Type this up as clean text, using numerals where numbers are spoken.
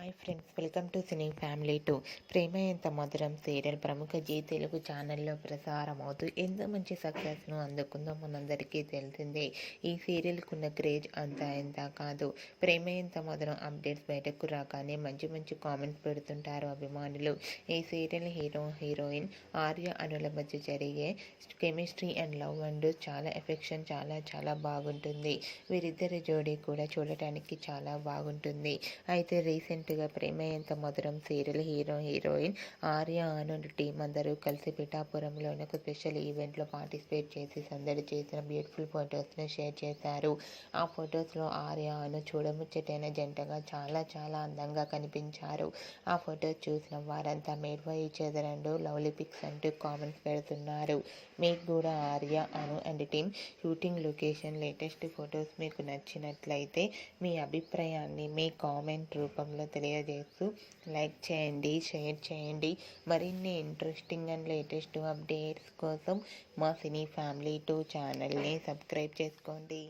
Hi friends, welcome to cine family 2. ప్రేమ ఎంత మధురం serial ప్రముఖ జీ తెలుగు ఛానల్లో ప్రసారం అవుతూ ఎంతో మంచి సక్సెస్ను అందుకుందో మనందరికీ తెలిసిందే. ఈ సీరియల్కు ఉన్న క్రేజ్ అంతా ఎంత కాదు. ప్రేమ ఎంత మధురం అప్డేట్స్ బయటకు రాగానే మంచి మంచి కామెంట్స్ పెడుతుంటారు అభిమానులు. ఈ సీరియల్ హీరోయిన్ ఆర్య అనుల మధ్య జరిగే కెమిస్ట్రీ అండ్ లవ్ అండ్ చాలా ఎఫెక్షన్ చాలా బాగుంటుంది. వీరిద్దరి జోడీ కూడా చూడటానికి చాలా బాగుంటుంది. అయితే రీసెంట్గా ప్రేమ ఎంత మధురం serial heroine Arya Anand team అందరూ కలిసి పిఠాపురంలోని ఒక స్పెషల్ ఈవెంట్లో పార్టిసిపేట్ చేసి సందడి చేసిన బ్యూటిఫుల్ ఫొటోస్ను షేర్ చేశారు. ఆ ఫొటోస్లో ఆర్య ఆనంద్ చూడముచ్చటైన జంటగా చాలా అందంగా కనిపించారు. ఆ ఫొటోస్ చూసిన వారంతా made for each other and lovely pics అంటూ కామెంట్స్ పెడుతున్నారు. మీకు కూడా Arya Anu and team shooting location latest photos మీకు నచ్చినట్లయితే మీ అభిప్రాయాన్ని మీ కామెంట్ రూపంలో తెలియజేస్తూ లైక్ చేయండి, షేర్ చేయండి. మరిన్ని ఇంట్రెస్టింగ్ అండ్ లేటెస్ట్ అప్డేట్స్ కోసం మా సినీ ఫ్యామిలీ 2 ఛానల్ని సబ్స్క్రైబ్ చేసుకోండి.